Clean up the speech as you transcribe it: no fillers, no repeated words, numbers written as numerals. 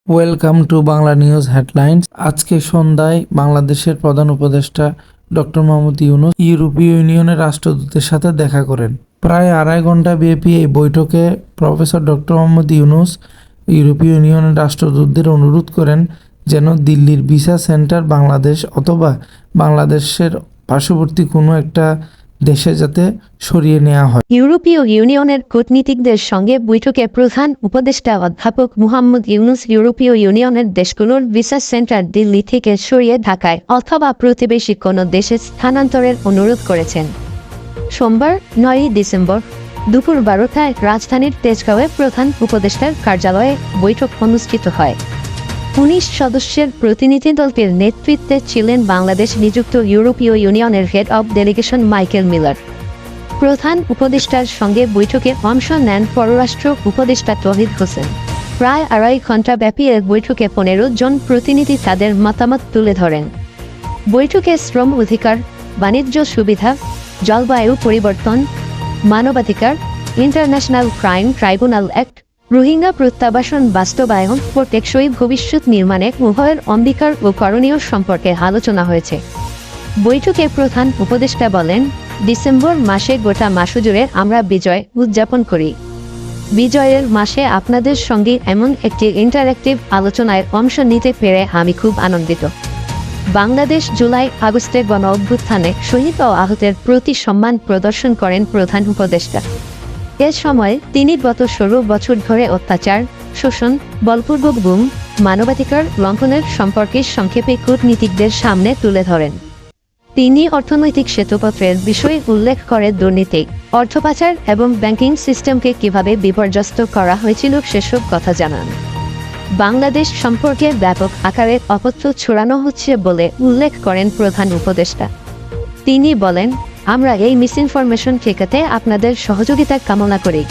Welcome to Bangla news headlines. আজকে সন্ধ্যায় বাংলাদেশের প্রধান উপদেষ্টা ডক্টর মোহাম্মদ ইউনূস ইউরোপীয় ইউনিয়নের রাষ্ট্রদূতের সাথে দেখা করেন। প্রায় আড়াই ঘন্টা ব্যাপী এই বৈঠকে প্রফেসর ডক্টর মোহাম্মদ ইউনূস ইউরোপীয় ইউনিয়নের রাষ্ট্রদূতদের অনুরোধ করেন যেন দিল্লির ভিসা সেন্টার বাংলাদেশ অথবা বাংলাদেশের পার্শ্ববর্তী কোনো একটা দেশে যাতে সরিয়ে নেওয়া হয়। ইউরোপীয় ইউনিয়নের কূটনীতিকদের সঙ্গে বৈঠকে প্রধান উপদেষ্টা অধ্যাপক মুহাম্মদ ইউনূস ইউরোপীয় ইউনিয়নের দেশগুলোর ভিসা সেন্টার দিল্লি থেকে সরিয়ে ঢাকায় অথবা প্রতিবেশী কোনো দেশে স্থানান্তরের অনুরোধ করেছেন। সোমবার 9 ডিসেম্বর দুপুর 12টায় রাজধানীর তেজগাঁওয়ে প্রধান উপদেষ্টার কার্যালয়ে বৈঠক অনুষ্ঠিত হয়। 19 সদস্যের প্রতিনিধি দলটির নেতৃত্বে ছিলেন বাংলাদেশ নিযুক্ত ইউরোপীয় ইউনিয়নের head of delegation Michael Miller. প্রধান উপদেষ্টার সঙ্গে বৈঠকে অংশ নেন পররাষ্ট্র উপদেষ্টা তৌহিদ হোসেন। প্রায় আড়াই ঘণ্টা ব্যাপী এক বৈঠকে 15 জন প্রতিনিধি তাদের মতামত তুলে ধরেন। বৈঠকে শ্রম অধিকার, বাণিজ্য সুবিধা, জলবায়ু পরিবর্তন, মানবাধিকার, international crime tribunal act, Rohingya প্রত্যাবাসন বাস্তবায়ন ও টেকসই ভবিষ্যৎ নির্মাণে উভয়ের অঙ্গীকার ও করণীয় সম্পর্কে আলোচনা হয়েছে। বৈঠকে প্রধান উপদেষ্টা বলেন, ডিসেম্বর মাসে গোটা মাস জুড়ে আমরা বিজয় উদযাপন করি। বিজয়ের মাসে আপনাদের সঙ্গে এমন একটি ইন্টারঅ্যাক্টিভ আলোচনায় অংশ নিতে পেরে আমি খুব আনন্দিত। বাংলাদেশ জুলাই আগস্টে গণ অভ্যুত্থানে শহীদ ও আহতের প্রতি সম্মান প্রদর্শন করেন প্রধান উপদেষ্টা। এ সময় তিনি গত 16 বছর ধরে অত্যাচার, শোষণ, বলপূর্বক গুম, মানবাধিকার লঙ্ঘনের সম্পর্কে সংক্ষেপে কূটনীতিকদের সামনে তুলে ধরেন। তিনি অর্থনৈতিক শ্বেতপত্রের বিষয়ে উল্লেখ করে দুর্নীতি, অর্থ পাচার এবং ব্যাংকিং সিস্টেমকে কিভাবে বিপর্যস্ত করা হয়েছিল সেসব কথা জানান। বাংলাদেশ সম্পর্কে ব্যাপক আকারে অপতথ্য ছড়ানো হচ্ছে বলে উল্লেখ করেন প্রধান উপদেষ্টা। তিনি বলেন, আমরা এই মিসইনফরমেশন ঠেকাতে আপনাদের সহযোগিতা কামনা করি।